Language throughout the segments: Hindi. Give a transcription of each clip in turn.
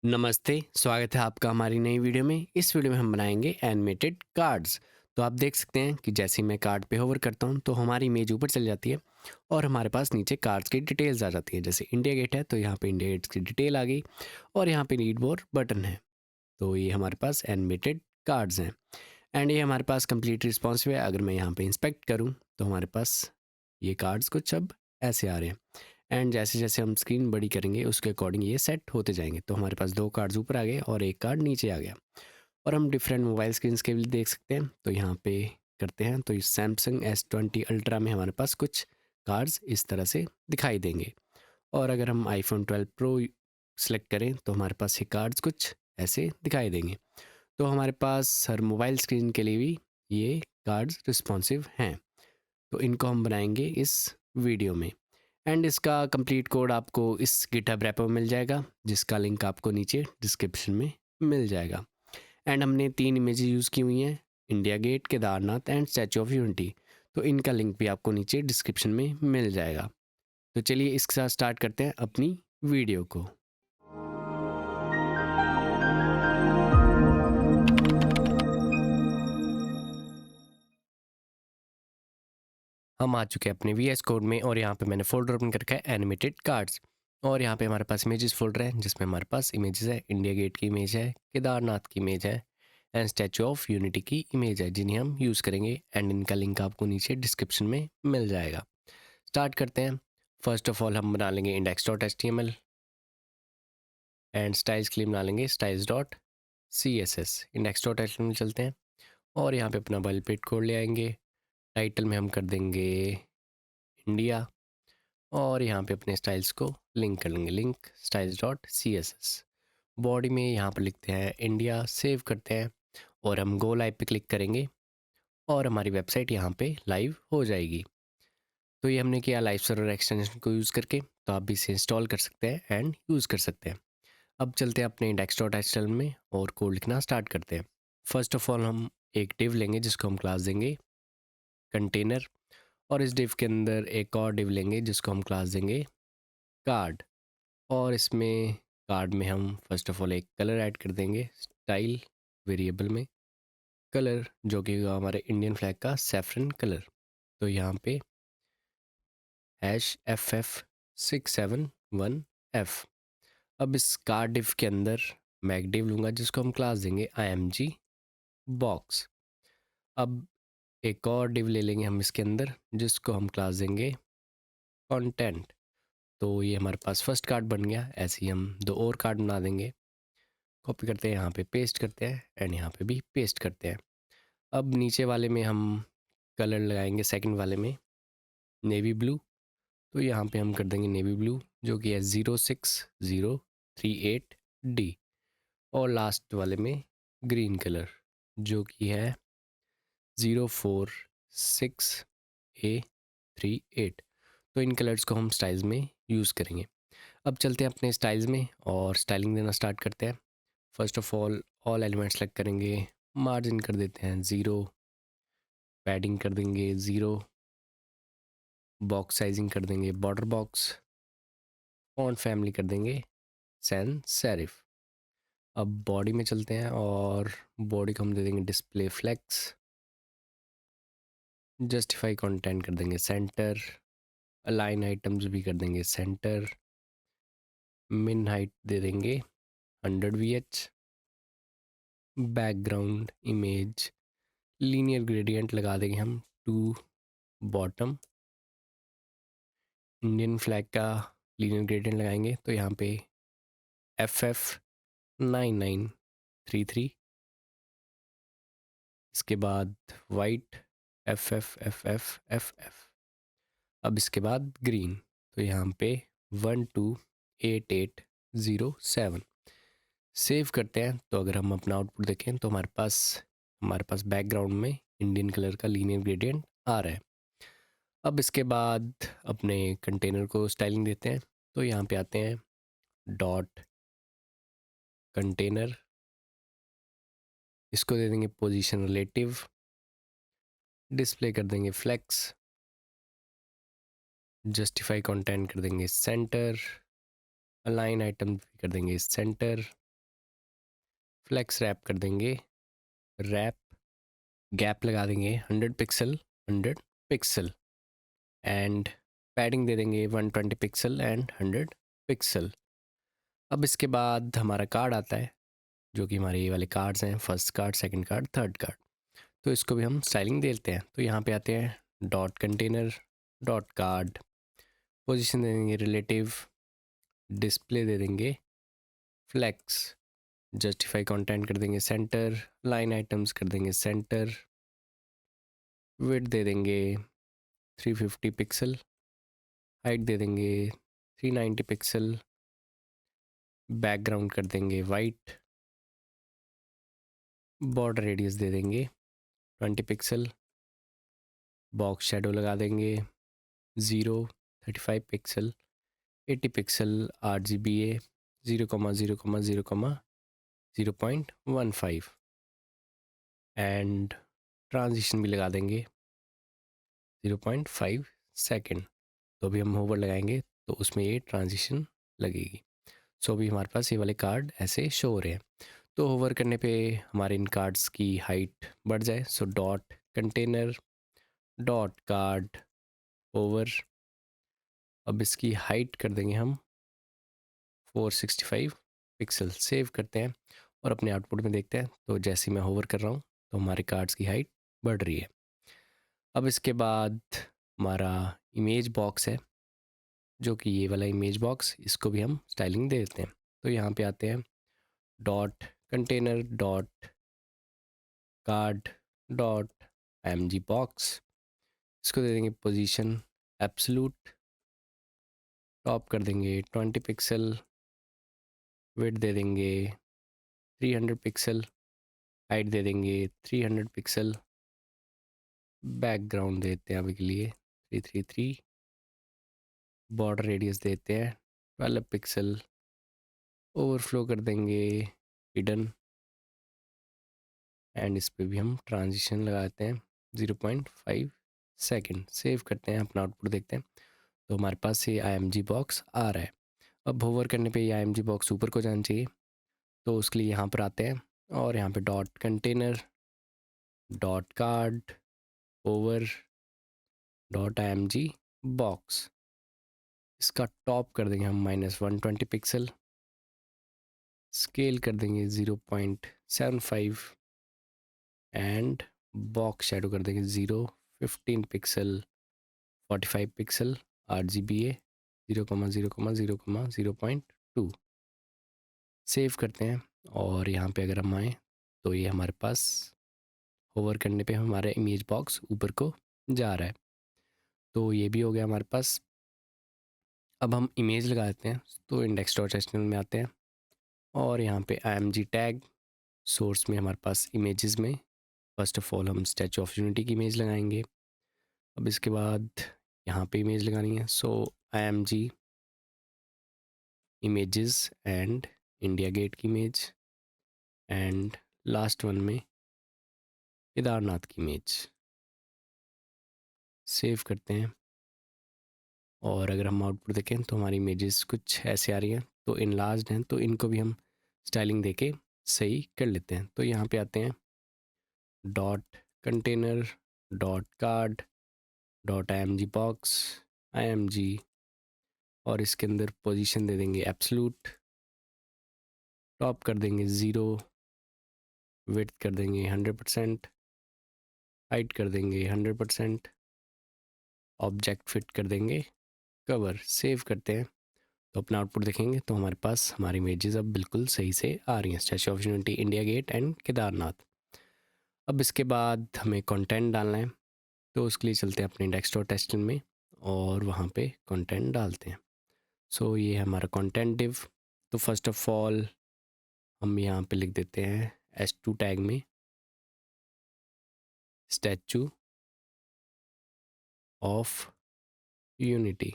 नमस्ते, स्वागत है आपका हमारी नई वीडियो में। इस वीडियो में हम बनाएंगे एनिमेटेड कार्ड्स। तो आप देख सकते हैं कि जैसे ही मैं कार्ड पे होवर करता हूँ तो हमारी इमेज ऊपर चली जाती है और हमारे पास नीचे कार्ड्स की डिटेल्स आ जाती है। जैसे इंडिया गेट है तो यहाँ पे इंडिया गेट की डिटेल आ गई और यहाँ पे रीड मोर बटन है। तो ये हमारे पास एनिमेटेड कार्ड्स हैं एंड ये हमारे पास कंप्लीट रिस्पॉन्सिव है। अगर मैं यहाँ पे इंस्पेक्ट करूँ तो हमारे पास ये कार्ड्स कुछ अब ऐसे आ रहे हैं एंड जैसे जैसे हम स्क्रीन बड़ी करेंगे उसके अकॉर्डिंग ये सेट होते जाएंगे। तो हमारे पास दो कार्ड्स ऊपर आ गए और एक कार्ड नीचे आ गया। और हम डिफरेंट मोबाइल स्क्रीन के भी देख सकते हैं। तो यहाँ पे करते हैं तो इस सैमसंग S20 अल्ट्रा में हमारे पास कुछ कार्ड्स इस तरह से दिखाई देंगे। और अगर हम आईफोन 12 प्रो सेलेक्ट करें तो हमारे पास ये कार्ड्स कुछ ऐसे दिखाई देंगे। तो हमारे पास हर मोबाइल स्क्रीन के लिए भी ये कार्ड्स रिस्पॉन्सिव हैं। तो इनको हम बनाएंगे इस वीडियो में एंड इसका कंप्लीट कोड आपको इस गिटहब रेपो में मिल जाएगा, जिसका लिंक आपको नीचे डिस्क्रिप्शन में मिल जाएगा। एंड हमने 3 इमेजेस यूज़ की हुई हैं, India Gate, Kedarnath and Statue of Unity. तो इनका लिंक भी आपको नीचे डिस्क्रिप्शन में मिल जाएगा। तो चलिए इसके साथ स्टार्ट करते हैं अपनी वीडियो को। हम आ चुके हैं अपने वी एस कोड में और यहाँ पे मैंने फोल्डर ओपन कर रखा है एनिमेटेड कार्ड्स। और यहाँ पे हमारे पास इमेजेस फोल्डर है जिसमें हमारे पास इमेजेस है, इंडिया गेट की इमेज है, केदारनाथ की इमेज है एंड स्टैचू ऑफ यूनिटी की इमेज है, जिन्हें हम यूज़ करेंगे एंड इनका लिंक आपको नीचे डिस्क्रिप्शन में मिल जाएगा। स्टार्ट करते हैं। फर्स्ट ऑफ ऑल हम बना लेंगे index dot HTML and styles के लिए बना लेंगे styles dot CSS। Index dot HTML चलते हैं और यहाँ पे अपना बल पेट कोड ले आएंगे। टाइटल में हम कर देंगे इंडिया और यहाँ पे अपने स्टाइल्स को लिंक कर लेंगे, link styles dot CSS। Body में यहाँ पर लिखते हैं इंडिया, सेव करते हैं और हम गो लाइव पे क्लिक करेंगे और हमारी वेबसाइट यहाँ पे लाइव हो जाएगी। तो ये हमने किया लाइव सर्वर एक्सटेंशन को यूज़ करके। तो आप भी इसे इंस्टॉल कर सकते हैं एंड यूज़ कर सकते हैं। अब चलते हैं अपने इंडेक्स डॉट HTML में और कोड लिखना स्टार्ट करते हैं। फर्स्ट ऑफ ऑल हम एक डिव लेंगे जिसको हम क्लास देंगे कंटेनर और इस डिव के अंदर एक और डिव लेंगे जिसको हम क्लास देंगे कार्ड। और इसमें कार्ड में हम फर्स्ट ऑफ ऑल एक कलर ऐड कर देंगे स्टाइल वेरिएबल में, कलर जो कि हमारे इंडियन फ्लैग का सैफरन कलर। तो यहाँ पे #FF671F। अब इस कार्ड डिव के अंदर मैं एक डिव लूँगा जिसको हम क्लास देंगे IMG बॉक्स। अब एक और डिव ले लेंगे हम इसके अंदर जिसको हम क्लास देंगे कंटेंट। तो ये हमारे पास फर्स्ट कार्ड बन गया। ऐसे ही हम दो और कार्ड बना देंगे। कॉपी करते हैं, यहाँ पे पेस्ट करते हैं एंड यहाँ पे भी पेस्ट करते हैं। अब नीचे वाले में हम कलर लगाएंगे, सेकंड वाले में नेवी ब्लू। तो यहाँ पे हम कर देंगे नेवी ब्लू जो कि है 06038D। और लास्ट वाले में ग्रीन कलर जो कि है 046A38। तो इन कलर्स को हम स्टाइल्स में यूज़ करेंगे। अब चलते हैं अपने स्टाइल्स में और स्टाइलिंग देना स्टार्ट करते हैं। First of all elements select करेंगे, मार्जिन कर देते हैं 0, पैडिंग कर देंगे 0, बॉक्स साइजिंग कर देंगे बॉर्डर बॉक्स, फॉन्ट फैमिली कर देंगे सैन सेरिफ। अब बॉडी में चलते हैं और बॉडी को हम दे देंगे डिस्प्ले फ्लेक्स, जस्टिफाई कंटेंट कर देंगे सेंटर, अलाइन आइटम्स भी कर देंगे सेंटर, मिन हाइट दे देंगे 100 VH, background image linear gradient लगा देंगे हम टू बॉटम। इंडियन फ्लैग का लीनियर ग्रेडियंट लगाएंगे तो यहाँ पे FF9933। इसके बाद वाइट FFFFFF। अब इसके बाद ग्रीन तो यहाँ पे 128807। सेव करते हैं। तो अगर हम अपना आउटपुट देखें तो हमारे पास बैकग्राउंड में इंडियन कलर का लीनियर ग्रेडियंट आ रहा है। अब इसके बाद अपने कंटेनर को स्टाइलिंग देते हैं। तो यहाँ पे आते हैं डॉट कंटेनर, इसको दे देंगे पोजीशन रिलेटिव, डिस्प्ले कर देंगे फ्लेक्स, जस्टिफाई कंटेंट कर देंगे सेंटर, अलाइन आइटम कर देंगे सेंटर, फ्लेक्स रैप कर देंगे, रैप गैप लगा देंगे 100 पिक्सल 100 पिक्सल, एंड पैडिंग दे देंगे 120 पिक्सल एंड 100 पिक्सल। अब इसके बाद हमारा कार्ड आता है, जो कि हमारे ये वाले कार्ड्स हैं, first card, second card, third card. तो इसको भी हम स्टाइलिंग दे देते हैं। तो यहाँ पे आते हैं dot container dot card, position दे देंगे रिलेटिव, डिस्प्ले दे देंगे फ्लेक्स, जस्टिफाई कंटेंट कर देंगे सेंटर, लाइन आइटम्स कर देंगे सेंटर, विड्थ दे देंगे 350 पिक्सल, हाइट दे देंगे 390 पिक्सल, बैकग्राउंड कर देंगे वाइट, बॉर्डर रेडियस दे देंगे 20 पिक्सल, बॉक्स शेडो लगा देंगे 35 pixel, 80 pixel RGBA 0,0,0,0,15 and transition भी लगा देंगे 0.5 सेकेंड। तो अभी हम होवर लगाएंगे तो उसमें ये ट्रांजिशन लगेगी। सो अभी हमारे पास ये वाले कार्ड ऐसे शो हो रहे हैं। तो होवर करने पे हमारे इन कार्ड्स की हाइट बढ़ जाए, so dot container dot card over, अब इसकी हाइट कर देंगे हम 465 पिक्सल। सेव करते हैं और अपने आउटपुट में देखते हैं। तो जैसे ही मैं होवर कर रहा हूँ तो हमारे कार्ड्स की हाइट बढ़ रही है। अब इसके बाद हमारा इमेज बॉक्स है, जो कि ये वाला इमेज बॉक्स, इसको भी हम स्टाइलिंग दे देते हैं। तो यहाँ पे आते हैं dot container dot card dot mg box, इसको दे देंगे पोजीशन एब्सोल्यूट, टॉप कर देंगे 20 पिक्सल, विड्थ दे देंगे 300 पिक्सल, हाइट दे देंगे 300 पिक्सल, बैकग्राउंड देते हैं अभी के लिए 333, बॉर्डर रेडियस देते हैं 12 पिक्सल, ओवरफ्लो कर देंगे हिडन, एंड इस पे भी हम ट्रांजिशन लगाते हैं 0.5 सेकेंड। सेव करते हैं, अपना आउटपुट देखते हैं। तो हमारे पास ये IMG बॉक्स आ रहा है। अब होवर करने पे ये IMG बॉक्स ऊपर को जाना चाहिए। तो उसके लिए यहाँ पर आते हैं और यहाँ पे dot container dot card over dot IMG box, इसका टॉप कर देंगे हम -120 पिक्सल, स्केल कर देंगे 0.75 एंड बॉक्स शेडो कर देंगे 0.15 पिक्सल, 45 पिक्सल RGBA 0,0,0,0,2। सेव करते हैं और यहाँ पे अगर हम आए तो ये हमारे पास होवर करने पे हमारा इमेज बॉक्स ऊपर को जा रहा है। तो ये भी हो गया हमारे पास। अब हम इमेज लगा देते हैं। तो इंडेक्स डॉट एचटीएमएल में आते हैं और यहाँ पे IMG टैग, सोर्स में हमारे पास इमेजेस में फर्स्ट ऑफ ऑल हम स्टैचू ऑफ यूनिटी की इमेज लगाएंगे। अब इसके बाद यहाँ पे इमेज लगानी है। So IMG images and India Gate की इमेज, एंड लास्ट वन में केदारनाथ की इमेज। सेव करते हैं और अगर हम आउटपुट देखें तो हमारी इमेजेस कुछ ऐसे आ रही हैं। तो इनलार्ज्ड हैं, तो इनको भी हम स्टाइलिंग देके सही कर लेते हैं। तो यहाँ पे आते हैं dot container dot card dot IMG box IMG, और इसके अंदर पोजीशन दे देंगे एब्सोल्यूट, टॉप कर देंगे 0, विड्थ कर देंगे 100%, हाइट कर देंगे 100%, ऑब्जेक्ट फिट कर देंगे कवर। सेव करते हैं तो अपना आउटपुट देखेंगे तो हमारे पास हमारी इमेजेस अब बिल्कुल सही से आ रही हैं, Statue of Unity, India Gate and Kedarnath. अब इसके बाद हमें कंटेंट डालना है। तो उसके लिए चलते हैं अपने इंडेक्स डॉट एचटीएमएल में और वहाँ पे कंटेंट डालते हैं। सो ये है हमारा कंटेंट डिव। तो फर्स्ट ऑफ ऑल हम यहाँ पे लिख देते हैं S2 टैग में स्टैचू ऑफ यूनिटी।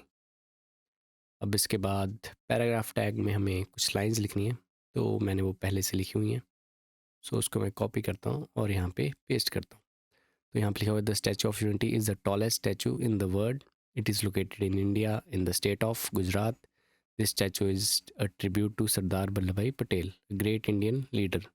अब इसके बाद पैराग्राफ टैग में हमें कुछ लाइंस लिखनी है, तो मैंने वो पहले से लिखी हुई हैं। सो उसको मैं कॉपी करता हूँ और यहाँ पे पेस्ट करता हूँ। तो यहाँ पे लिखा हुआ है the statue of unity is the tallest statue in the world, it is located in India in the state of Gujarat, this statue is a tribute to Sardar Vallabhbhai Patel, great Indian leader.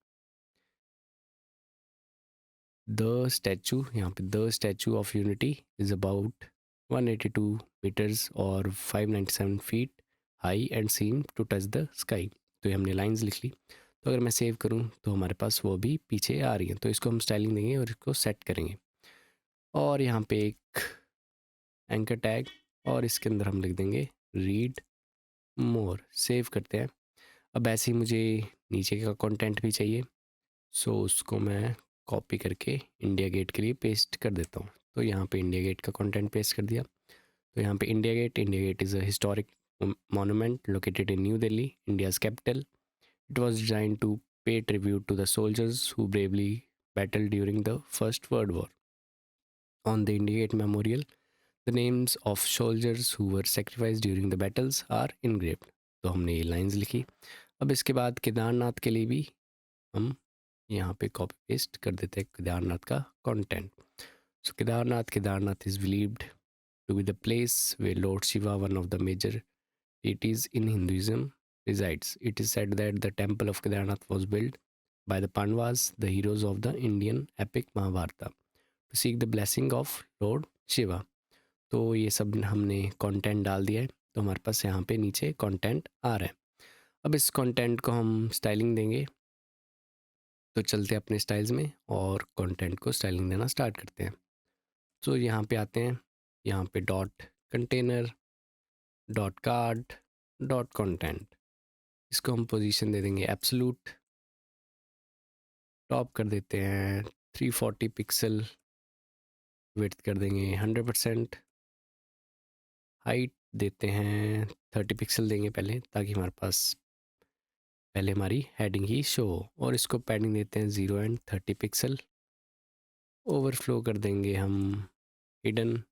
The statue, यहाँ पे the statue of unity is about 182 meters और 597 feet high and seem to touch the sky. तो ये हमने लाइंस लिख ली। तो अगर मैं सेव करूँ तो हमारे पास वो भी पीछे आ रही है। तो इसको हम स्टाइलिंग देंगे और इसको सेट करेंगे। और यहाँ पे एक एंकर टैग और इसके अंदर हम लिख देंगे रीड मोर। सेव करते हैं। अब ऐसे ही मुझे नीचे का कंटेंट भी चाहिए, सो उसको मैं कॉपी करके इंडिया गेट के लिए पेस्ट कर देता हूँ। तो यहाँ पे इंडिया गेट का कंटेंट पेस्ट कर दिया। तो यहाँ पे India Gate is a historic monument located in New Delhi, India's capital. It was designed to pay tribute to the soldiers who bravely battled during the First World War. On the India Gate Memorial, the names of soldiers who were sacrificed during the battles are engraved. तो हमने ये लाइंस लिखी। अब इसके बाद केदारनाथ के लिए भी हम यहाँ पे कॉपी पेस्ट कर देते हैं केदारनाथ का content. So Kedarnath is believed to be the place where Lord Shiva, one of the major deities in Hinduism, resides. It is said that the temple of Kedarnath was built by the Pandavas, the heroes of the Indian epic Mahabharata, to seek the blessing of Lord Shiva. तो ये सब हमने कंटेंट डाल दिया है। तो हमारे पास यहाँ पे नीचे कंटेंट आ रहा है। अब इस कंटेंट को हम स्टाइलिंग देंगे। तो चलते हैं अपने स्टाइल्स में और कंटेंट को स्टाइलिंग देना स्टार्ट करते हैं। तो यहाँ पे आते हैं, यहाँ पे dot container, dot card, dot content. इसको हम पोजीशन दे देंगे एब्सोल्यूट। टॉप कर देते हैं 340 पिक्सल, विड्थ कर देंगे 100%, हाइट देते हैं 30 पिक्सल देंगे पहले, ताकि हमारे पास पहले हमारी हेडिंग ही शो हो। और इसको पैडिंग देते हैं 0 एंड 30 पिक्सल। ओवरफ्लो कर देंगे हम हिडन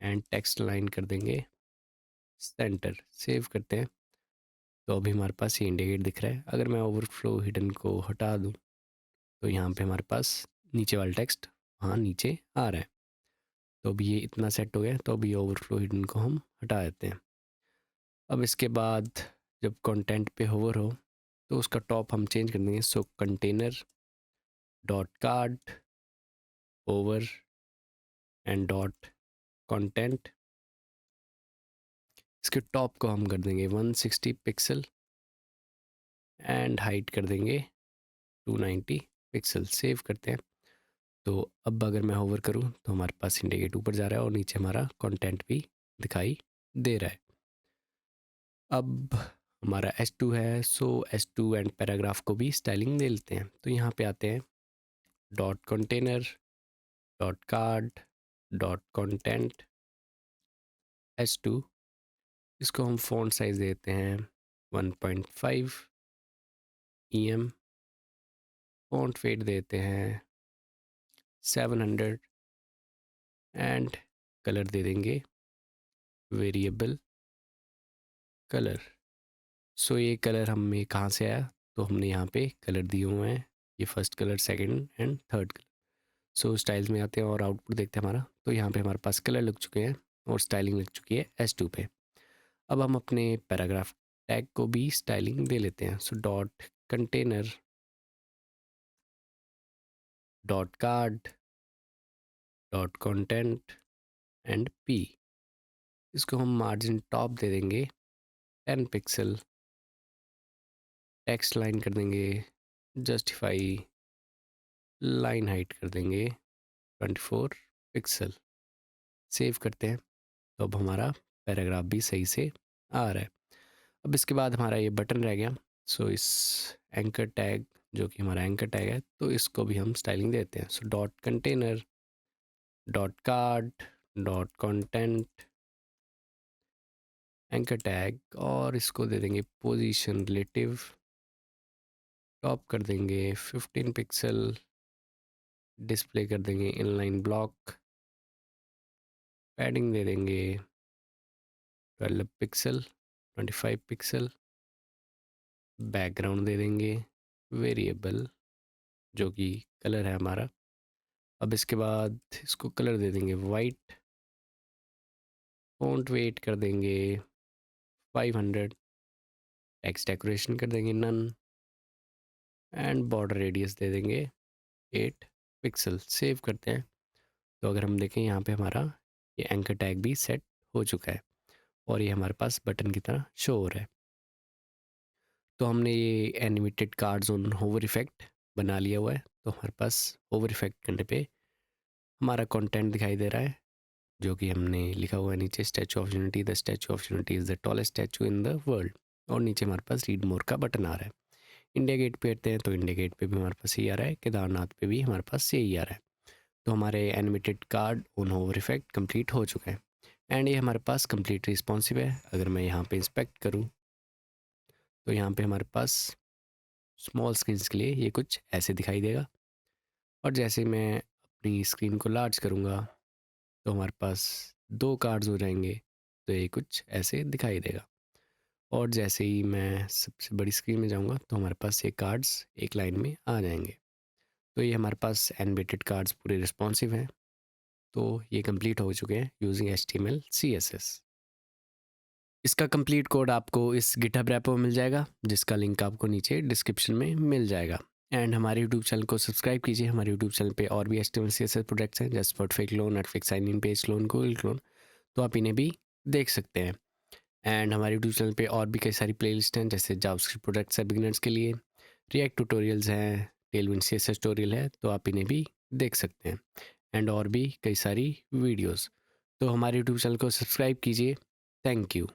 एंड टेक्स्ट लाइन कर देंगे सेंटर। सेव करते हैं। तो अभी हमारे पास ये इंडिकेट दिख रहा है। अगर मैं ओवरफ्लो हिडन को हटा दूँ तो यहाँ पे हमारे पास नीचे वाला टेक्स्ट वहाँ नीचे आ रहा है। तो अभी ये इतना सेट हो गया। तो अभी ओवरफ्लो हिडन को हम हटा देते हैं। अब इसके बाद जब कंटेंट पे होवर हो तो उसका टॉप हम चेंज कर देंगे। So container dot card over and dot content. इसके टॉप को हम कर देंगे 160 पिक्सल एंड हाइट कर देंगे 290 पिक्सल। सेव करते हैं। तो अब अगर मैं होवर करूं तो हमारे पास इंडिकेट ऊपर जा रहा है और नीचे हमारा कंटेंट भी दिखाई दे रहा है। अब हमारा S2 है। सो S2 एंड पैराग्राफ को भी स्टाइलिंग दे लेते हैं। तो यहाँ पे आते हैं dot container dot card dot content S2। इसको हम फ़ॉन्ट साइज़ देते हैं 1.5 EM। फ़ॉन्ट वेट देते हैं 700 एंड कलर दे देंगे वेरिएबल कलर। सो ये कलर हमें कहाँ से आया? तो हमने यहाँ पे कलर दिए हुए हैं, ये first colour, second and third colour. So styles में आते हैं और आउटपुट देखते हैं हमारा। तो यहाँ पे हमारे पास कलर लग चुके हैं और स्टाइलिंग लग चुकी है S2 पे। अब हम अपने पैराग्राफ टैग को भी स्टाइलिंग दे लेते हैं। So dot container dot card dot content and P। इसको हम मार्जिन टॉप दे देंगे 10 पिक्सल। टेक्स्ट लाइन कर देंगे जस्टिफाई। लाइन हाइट कर देंगे 24 पिक्सल। सेव करते हैं। तो अब हमारा पैराग्राफ भी सही से आ रहा है। अब इसके बाद हमारा ये बटन रह गया। सो इस एंकर टैग, जो कि हमारा एंकर टैग है, तो इसको भी हम स्टाइलिंग देते हैं। So dot container dot card dot content anchor tag, और इसको दे देंगे पोजीशन रिलेटिव। टॉप कर देंगे 15 पिक्सल। डिस्प्ले कर देंगे इनलाइन ब्लॉक। पैडिंग दे देंगे 12 पिक्सल 25 पिक्सल। बैकग्राउंड दे देंगे वेरिएबल, जो कि कलर है हमारा। अब इसके बाद इसको कलर दे देंगे वाइट। फ़ॉन्ट वेट कर देंगे 500। टेक्स्ट डेकोरेशन कर देंगे नन एंड बॉर्डर रेडियस दे देंगे 8 पिक्सल सेव करते हैं। तो अगर हम देखें यहाँ पे हमारा ये एंकर टैग भी सेट हो चुका है और ये हमारे पास बटन की तरह शो हो रहा है। तो हमने ये animated cards on hover effect बना लिया हुआ है। तो हमारे पास होवर इफेक्ट करने पे हमारा कंटेंट दिखाई दे रहा है, जो कि हमने लिखा हुआ है नीचे, statue of unity, the statue of unity is the tallest statue in the world. और नीचे हमारे पास रीड मोर का बटन आ रहा है। इंडिया गेट पे आते हैं तो इंडिया गेट पे भी हमारे पास यही आ रहा है, केदारनाथ पे भी हमारे पास यही आ रहा है। तो हमारे animated card on hover effect complete हो चुका है एंड ये हमारे पास कंप्लीट रिस्पॉन्सिव है। अगर मैं यहाँ पे इंस्पेक्ट करूँ तो यहाँ पे हमारे पास स्मॉल स्क्रीन्स के लिए ये कुछ ऐसे दिखाई देगा, और जैसे मैं अपनी स्क्रीन को लार्ज करूँगा तो हमारे पास 2 कार्ड्स हो जाएंगे, तो ये कुछ ऐसे दिखाई देगा। और जैसे ही मैं सबसे बड़ी स्क्रीन में जाऊँगा तो हमारे पास ये कार्ड्स एक लाइन में आ जाएंगे। तो ये हमारे पास एनिमेटेड कार्ड्स पूरे रिस्पॉन्सिव हैं। तो ये कंप्लीट हो चुके हैं यूजिंग HTML CSS। इसका कंप्लीट कोड आपको इस गिटहब रेपो में मिल जाएगा, जिसका लिंक आपको नीचे डिस्क्रिप्शन में मिल जाएगा। एंड हमारे यूट्यूब चैनल को सब्सक्राइब कीजिए। हमारे यूट्यूब चैनल पे और भी HTML CSS प्रोजेक्ट्स हैं, जैसे Spotify clone, Netflix sign in page clone, Google clone, तो आप इन्हें भी देख सकते हैं। एंड हमारे यूट्यूब चैनल पे और भी कई सारी प्लेलिस्ट हैं, जैसे जावास्क्रिप्ट प्रोजेक्ट्स है बिगिनर्स के लिए, रिएक्ट ट्यूटोरियल्स हैं, टेलविंड CSS ट्यूटोरियल है, तो आप इन्हें भी देख सकते हैं। एंड और भी कई सारी वीडियोस। तो हमारे यूट्यूब चैनल को सब्सक्राइब कीजिए। Thank you.